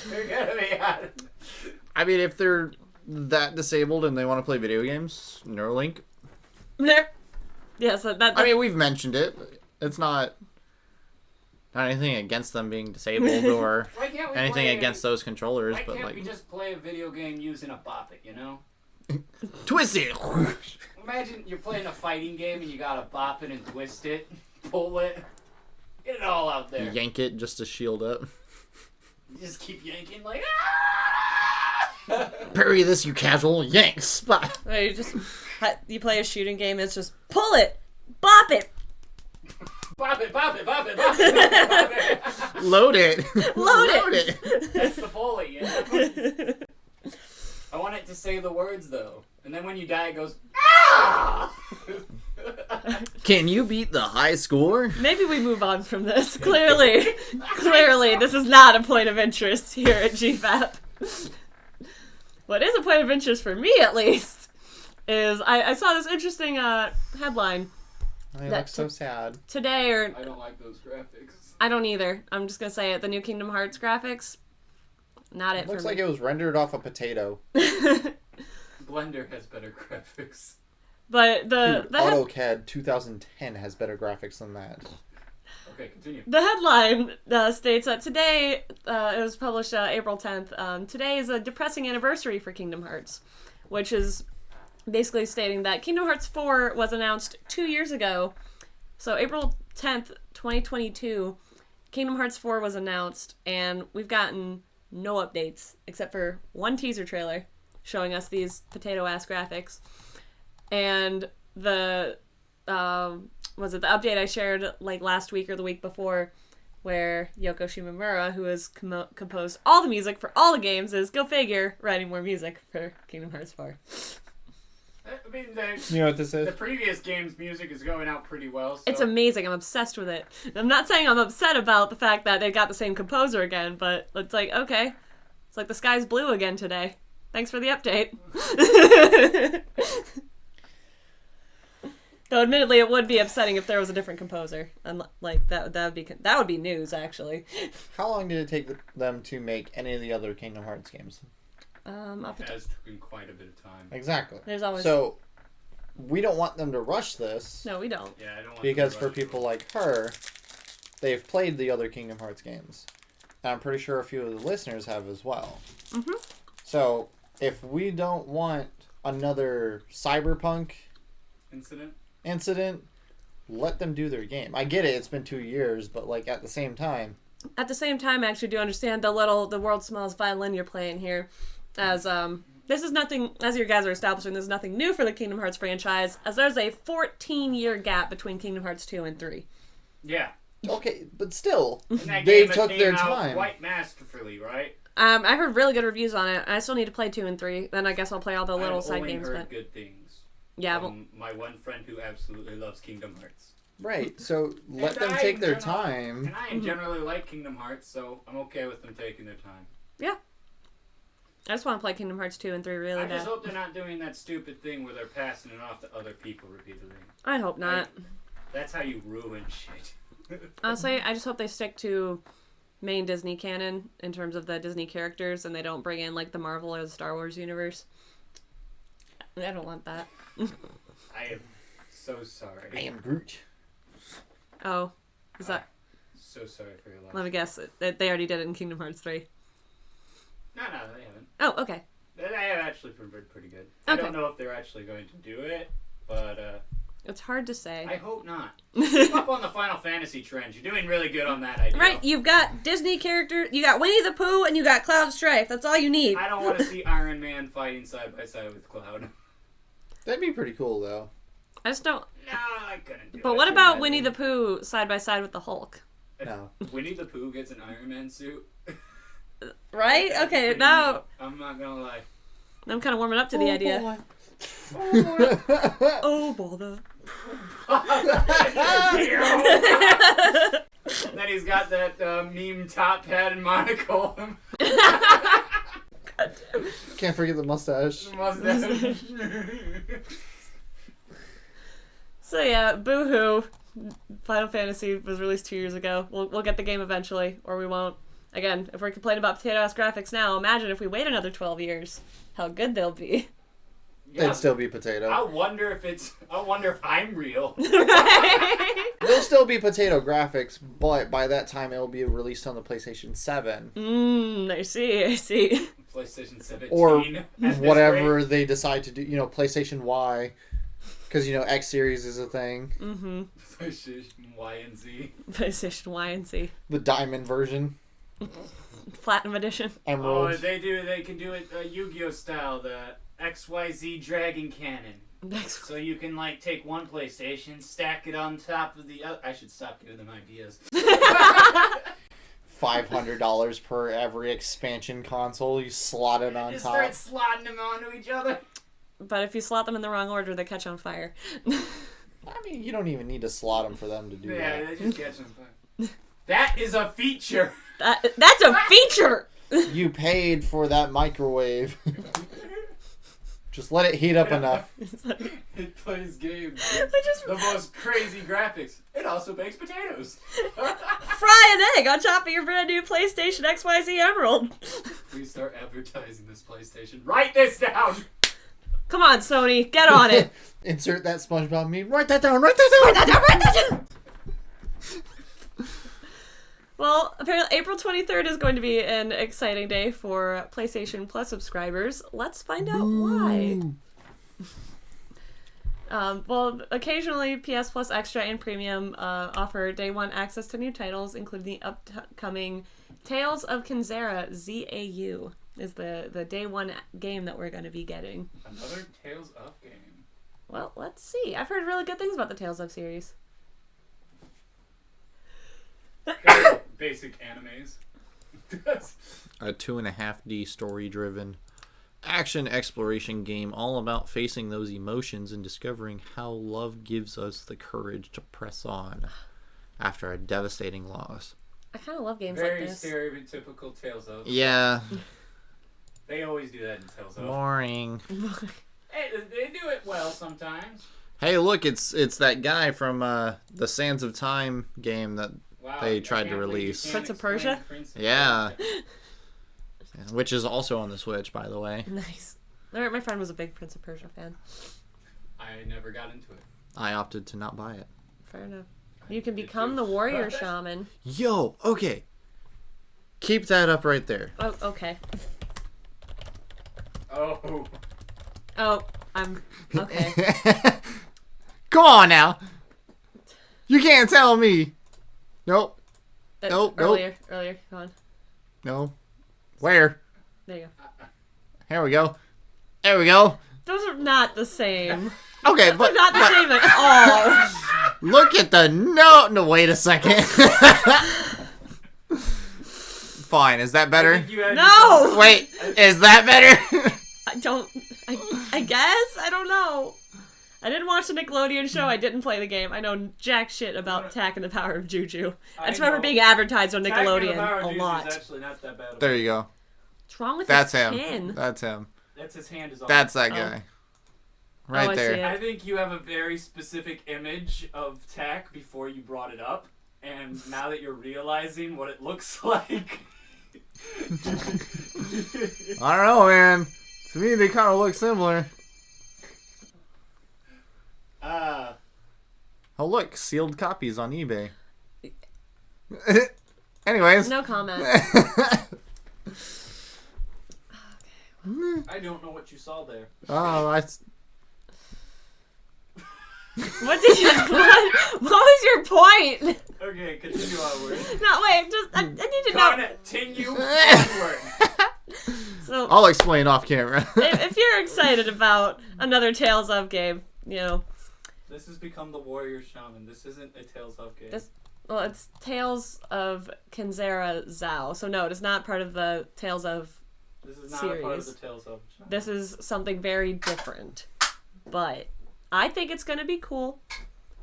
They're gonna be at it. I mean, if they're that disabled and they want to play video games, Neuralink. Yeah, so that I mean, we've mentioned it. It's not anything against them being disabled or Why can't we anything play against those controllers, Why but can't like we just play a video game using a bop it, you know? twist it. Imagine you're playing a fighting game and you gotta bop it and twist it, pull it, get it all out there. Yank it just to shield up. You just keep yanking like Parry this, you casual. Yank. Spot. you play a shooting game, it's just pull it, bop it, bop it, bop it, bop it, bop it, bop it. Load it. Load it. That's the bully, yeah. I want it to say the words though. And then when you die it goes ah! Can you beat the high score? Maybe we move on from this. Clearly, this is not a point of interest here at GFAP. What is a point of interest for me, at least, is I saw this interesting headline I That look so sad. today, or I don't like those graphics. I don't either. I'm just gonna say it. The new Kingdom Hearts graphics, not it It looks for like me. it was rendered off a potato. Blender has better graphics. But Dude, AutoCAD 2010 has better graphics than that. Okay, continue. the headline states that today, it was published April 10th, today is a depressing anniversary for Kingdom Hearts, which is basically stating that Kingdom Hearts 4 was announced 2 years ago. So April 10th, 2022, Kingdom Hearts 4 was announced, and we've gotten no updates except for one teaser trailer showing us these potato-ass graphics. And the the update I shared like last week or the week before, where Yoko Shimomura, who has composed all the music for all the games, is, go figure, writing more music for Kingdom Hearts 4. I mean, You know what this the is? previous game's music is going out pretty well. So. It's amazing. I'm obsessed with it. I'm not saying I'm upset about the fact that they got the same composer again, but it's like, okay. It's like the sky's blue again today. Thanks for the update. Though admittedly it would be upsetting if there was a different composer. And like that would be news actually. How long did it take them to make any of the other Kingdom Hearts games? It has taken quite a bit of time. Exactly. There's always So we don't want them to rush this. No, we don't. Yeah, I don't want Because to for rush people it. like her, they've played the other Kingdom Hearts games. And I'm pretty sure a few of the listeners have as well. Mm-hmm. So if we don't want another cyberpunk incident, let them do their game. I get it, it's been 2 years, but like at the same time, I actually do understand the world's smallest violin you're playing here. As this is nothing, as you guys are establishing, this is nothing new for the Kingdom Hearts franchise, as there's a 14-year gap between Kingdom Hearts 2 and 3. Yeah. okay, but still, And that they game took came their out time. quite masterfully, right? I heard really good reviews on it. I still need to play 2 and 3. Then I guess I'll play all the little I've side only games. heard But good things. yeah, well, From my one friend who absolutely loves Kingdom Hearts. Right, so let And them I take their generally- time. And I generally like Kingdom Hearts, so I'm okay with them taking their time. I just want to play Kingdom Hearts 2 and 3 really I bad. just hope they're not doing that stupid thing where they're passing it off to other people repeatedly. I hope not. That's how you ruin shit. Honestly, I just hope they stick to main Disney canon in terms of the Disney characters, and they don't bring in like the Marvel or the Star Wars universe. I don't want that. I am so sorry. I am Groot. Oh, is that? So sorry for your loss. Let me guess. They already did it in Kingdom Hearts 3. No, they haven't. Oh, okay. They have actually been pretty good. I Okay. don't know if they're actually going to do it, but It's hard to say. I hope not. Keep up on the Final Fantasy trend. You're doing really good on that idea. Right, you've got Disney characters, you got Winnie the Pooh, and you got Cloud Strife. That's all you need. I don't want to see Iron Man fighting side by side with Cloud. That'd be pretty cool, though. I just don't. No, I couldn't do it. But what about Winnie the Pooh side by side with the Hulk? No. Winnie the Pooh gets an Iron Man suit? Right? That's Okay, pretty now neat. I'm not gonna lie. I'm kind of warming up to the idea. Boy. Oh, bother. Then he's got that meme top hat and monocle. Can't forget the mustache. Mustache. So yeah, boo-hoo. Final Fantasy was released 2 years ago. We'll get the game eventually, or we won't. Again, if we're complaining about potato-ass graphics now, imagine if we wait another 12 years. How good they'll be. Yeah, They'd still be potato. I wonder if I'm real. Right? They'll still be potato graphics, but by that time it'll be released on the PlayStation 7. I see. PlayStation 17. Or at this whatever rate. they decide to do. PlayStation Y. Because, X Series is a thing. Mm-hmm. PlayStation Y and Z. PlayStation Y and Z. The diamond version. Platinum Edition. Emerald. Oh, they can do it Yu-Gi-Oh style, the XYZ Dragon Cannon. Next. So you can take one PlayStation, stack it on top of the other. I should stop giving them ideas. $500 per every expansion console. You slot it on Just top. start slotting them onto each other. But if you slot them in the wrong order, they catch on fire. I mean, you don't even need to slot them for them to do Yeah, that. they just catch on fire. That is a feature. That's a feature! You paid for that microwave. Just let it heat up enough. It plays games. just The most crazy graphics. It also bakes potatoes. fry an egg on top of your brand new PlayStation XYZ Emerald. Please start advertising this PlayStation. Write this down. Come on, Sony, get on it. Insert that SpongeBob meme. Write that down. Write that down. Well, apparently April 23rd is going to be an exciting day for PlayStation Plus subscribers. Let's find out why. Well, occasionally PS Plus Extra and Premium offer day one access to new titles, including the upcoming Tales of Kinzera ZAU is the day one game that we're going to be getting. Another Tales of game. Well, let's see. I've heard really good things about the Tales of series. Basic animes. A 2.5D story-driven action exploration game all about facing those emotions and discovering how love gives us the courage to press on after a devastating loss. I kind of love games Very like this. stereotypical Tales of. Yeah. They always do that in Tales of. Boring. Hey, they do it well sometimes. Hey, look, it's that guy from the Sands of Time game that they tried to release. Prince of Persia? Yeah. Which is also on the Switch, by the way. Nice. My friend was a big Prince of Persia fan. I never got into it. I opted to not buy it. Fair enough. You can become the warrior shaman. Yo, okay. Keep that up right there. Oh, okay. Oh. Oh, I'm... Okay. Come on now. You can't tell me. Nope. Nope. Earlier, go on. No. Where? There you go. Here we go. There we go. Those are not the same. Okay, but... They're not the same at all. Look at the note. No, wait a second. Fine. Is that better? No! Wait. Is that better? I guess? I don't know. I didn't watch the Nickelodeon show. I didn't play the game. I know jack shit about Tak and the Power of Juju. I just remember being advertised on Nickelodeon a lot. Is actually not that bad. There you go. What's wrong with That's his him. chin? That's him. That's his hand is on. That's that guy. Right I there. see it. I think you have a very specific image of Tak before you brought it up, and now that you're realizing what it looks like. I don't know, man. To me, they kind of look similar. Oh, look. Sealed copies on eBay. Anyways. No comment. I don't know what you saw there. Oh, What did you... What was your point? Okay, continue onward. No, wait. I need to know. Continue onward. So, I'll explain off camera. if you're excited about another Tales of game, you know... This has become the Warrior Shaman. This isn't a Tales of game. Well, it's Tales of Kenzera Zhao. So no, it is not part of the Tales of This is not series. a part of the Tales of Shaman. This is something very different. But I think it's going to be cool.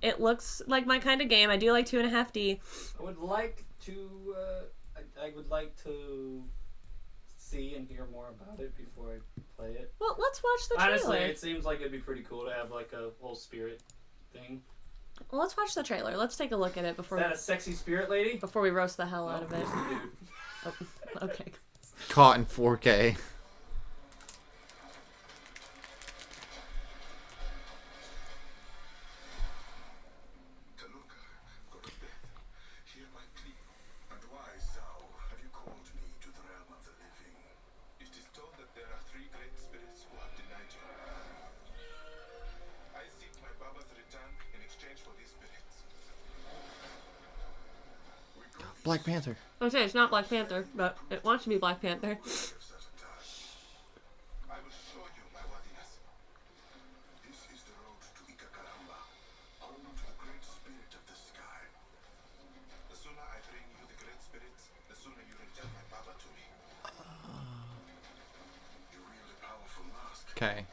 It looks like my kind of game. I do like 2.5D. I would like to... I would like to see and hear more about it before I play it. Well, let's watch the trailer. Honestly, it seems like it'd be pretty cool to have like a whole spirit thing. Well, let's watch the trailer. Let's take a look at it Is that a sexy spirit lady? before we roast the hell out of it. Dude. Oh, okay. Caught in 4K. Black Panther. Okay, it's not Black Panther, but it wants to be Black Panther. Okay.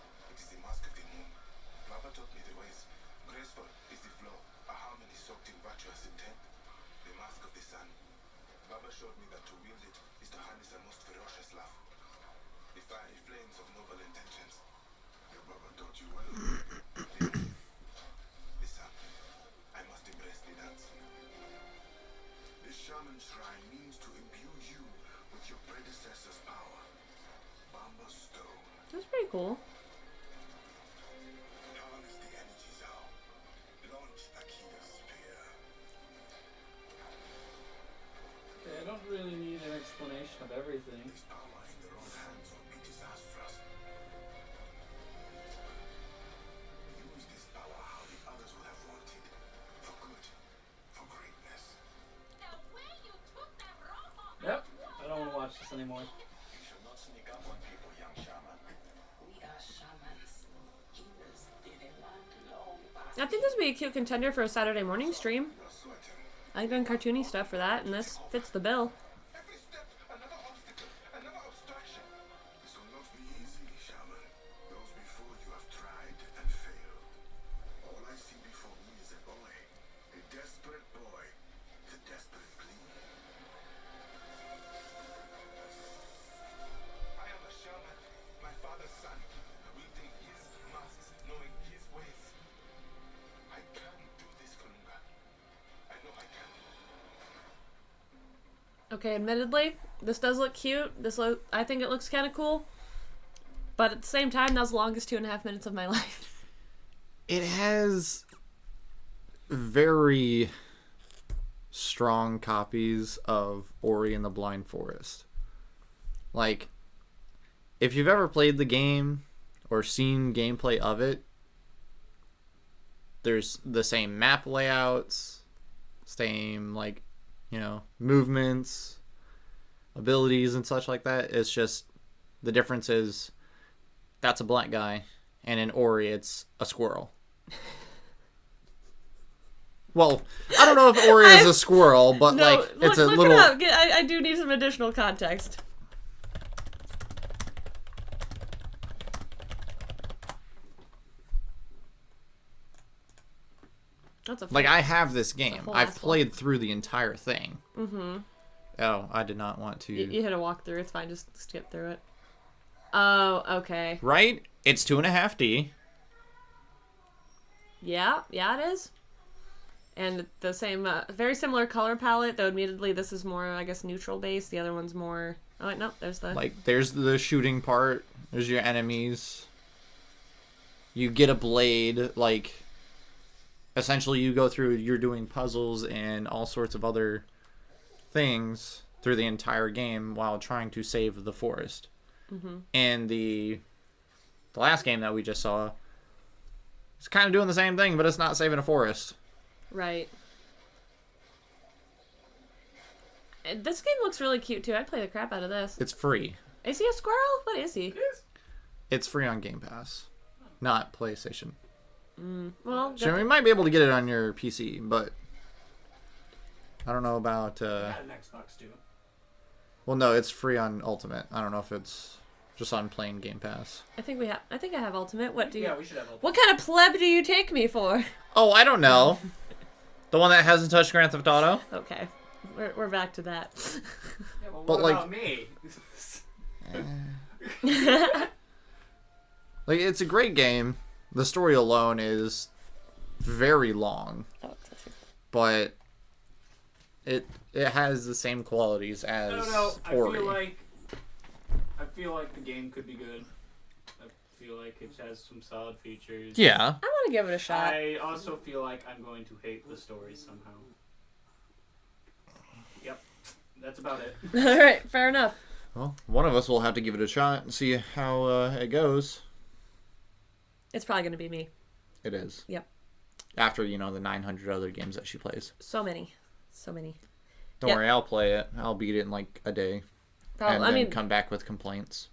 That's pretty cool. Okay, I don't really need an explanation of everything. Yep, I don't want to watch this anymore. I think this would be a cute contender for a Saturday morning stream. I've done cartoony stuff for that, and this fits the bill. Okay, admittedly, this does look cute. I think it looks kind of cool. But at the same time, that was the longest 2.5 minutes of my life. It has very strong copies of Ori and the Blind Forest. Like, if you've ever played the game or seen gameplay of it, there's the same map layouts, same, like, you know, movements, abilities and such like that. It's just, the difference is, that's a black guy, and in Ori, it's a squirrel. Well, I don't know if Ori is a squirrel, but, No, like, it's look a little... it up. I do need some additional context. That's a Like, I have this game. whole I've ass played through the entire thing. Mm-hmm. Oh, I did not want to... You hit a walkthrough. It's fine. Just skip through it. Oh, okay. Right? It's 2.5D. Yeah, it is. And the same, very similar color palette, though admittedly this is more, I guess, neutral based. The other one's more... Oh, wait, no, there's the... Like, there's the shooting part. There's your enemies. You get a blade. Like, essentially you go through, you're doing puzzles and all sorts of other things through the entire game while trying to save the forest. Mm-hmm. And the last game that we just saw, it's kind of doing the same thing, but it's not saving a forest. Right. This game looks really cute, too. I'd play the crap out of this. It's free. Is he a squirrel? What is he? It's free on Game Pass, not PlayStation. Well, So we might be able to get it on your PC, but I don't know about... I got an Xbox too. Well, no, it's free on Ultimate. I don't know if it's just on plain Game Pass. I think I have Ultimate. What do you... Yeah, we should have Ultimate. What kind of pleb do you take me for? Oh, I don't know. The one that hasn't touched Grand Theft Auto? Okay. We're back to that. Yeah, but But, what like- about me? Like, it's a great game. The story alone is very long, Oh, that's it. but it has the same qualities as I don't know. Ori. I feel like the game could be good. I feel like it has some solid features. Yeah. I want to give it a shot. I also feel like I'm going to hate the story somehow. Yep. That's about it. All right, fair enough. Well, one of us will have to give it a shot and see how it goes. It's probably going to be me. It is. Yep. After, the 900 other games that she plays. So many. Don't Yep. worry, I'll play it. I'll beat it in like a day. Probably, And I then mean, come back with complaints.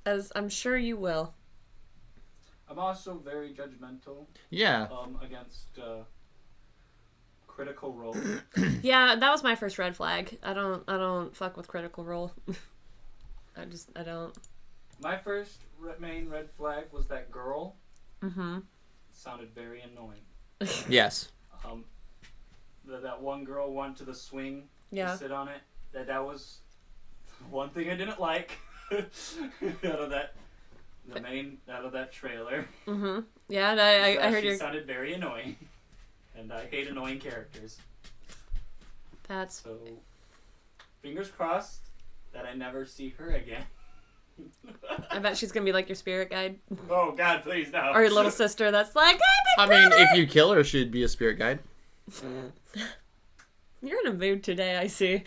as I'm sure you will. I'm also very judgmental Yeah. against Critical Role. Yeah, that was my first red flag. I don't fuck with Critical Role. I don't. My first main red flag was that girl. Mm-hmm. Sounded very annoying. Yes. That one girl went to the swing Yeah. to sit on it. That was one thing I didn't like out of that trailer. Mm-hmm. Yeah, and I heard she your... sounded very annoying, and I hate annoying characters. That's... So, fingers crossed that I never see her again. I bet she's gonna be like your spirit guide. Oh God, please no. Or your little sister that's like, hey, I big mean, brother! if you kill her, she'd be a spirit guide. You're in a mood today, I see.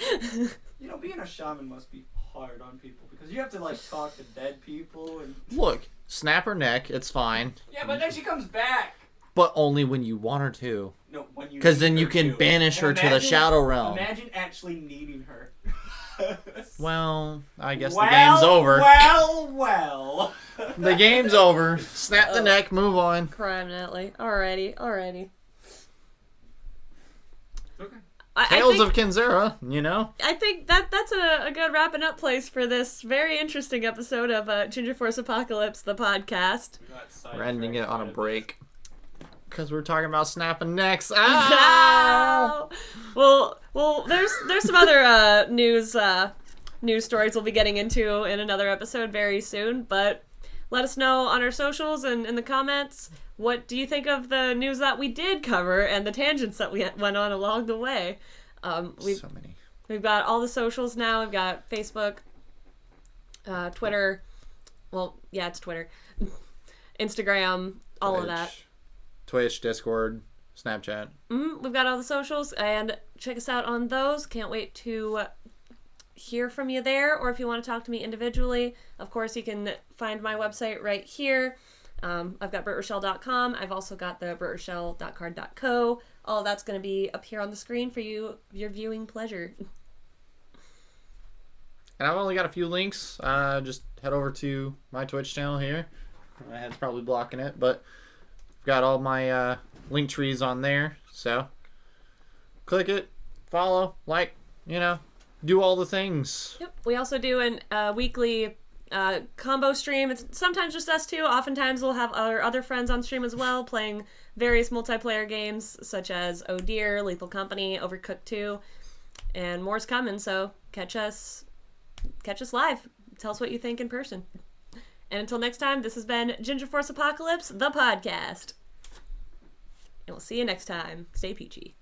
Being a shaman must be hard on people because you have to talk to dead people and. Look, snap her neck, it's fine. Yeah, but then she comes back. But only when you want her to. No, when you. Because then need you her can to. banish her to the Imagine- Shadow Realm. Imagine actually needing her. Well, I guess the game's over. Well. The game's over. Snap the neck, move on. Criminally. Alrighty. Okay. Tales of Kinzera, I think that's a good wrapping up place for this very interesting episode of GingerForce Apocalypse, the podcast. We're ending it on a break. Because we're talking about snapping necks. Ow! Well, there's some other news stories we'll be getting into in another episode very soon, but let us know on our socials and in the comments, what do you think of the news that we did cover and the tangents that we went on along the way? So many. We've got all the socials now. We've got Facebook, Twitter. Well, yeah, it's Twitter. Instagram, all of that. Twitch, Discord, Snapchat. We've got all the socials, and check us out on those. Can't wait to hear from you there, or if you want to talk to me individually, of course, you can find my website right here. I've got BrittRochelle.com. I've also got the BrittRochelle.card.co. All of that's going to be up here on the screen for you, your viewing pleasure. And I've only got a few links. Just head over to my Twitch channel here. My head's probably blocking it, but I've got all my link trees on there. So click it, follow, like, do all the things. Yep. We also do a weekly combo stream. It's sometimes just us two. Oftentimes we'll have our other friends on stream as well, playing various multiplayer games such as Oh Dear, Lethal Company, Overcooked 2, and more's coming. So catch us live. Tell us what you think in person. And until next time, this has been GingerForce Apocalypse, the podcast. And we'll see you next time. Stay peachy.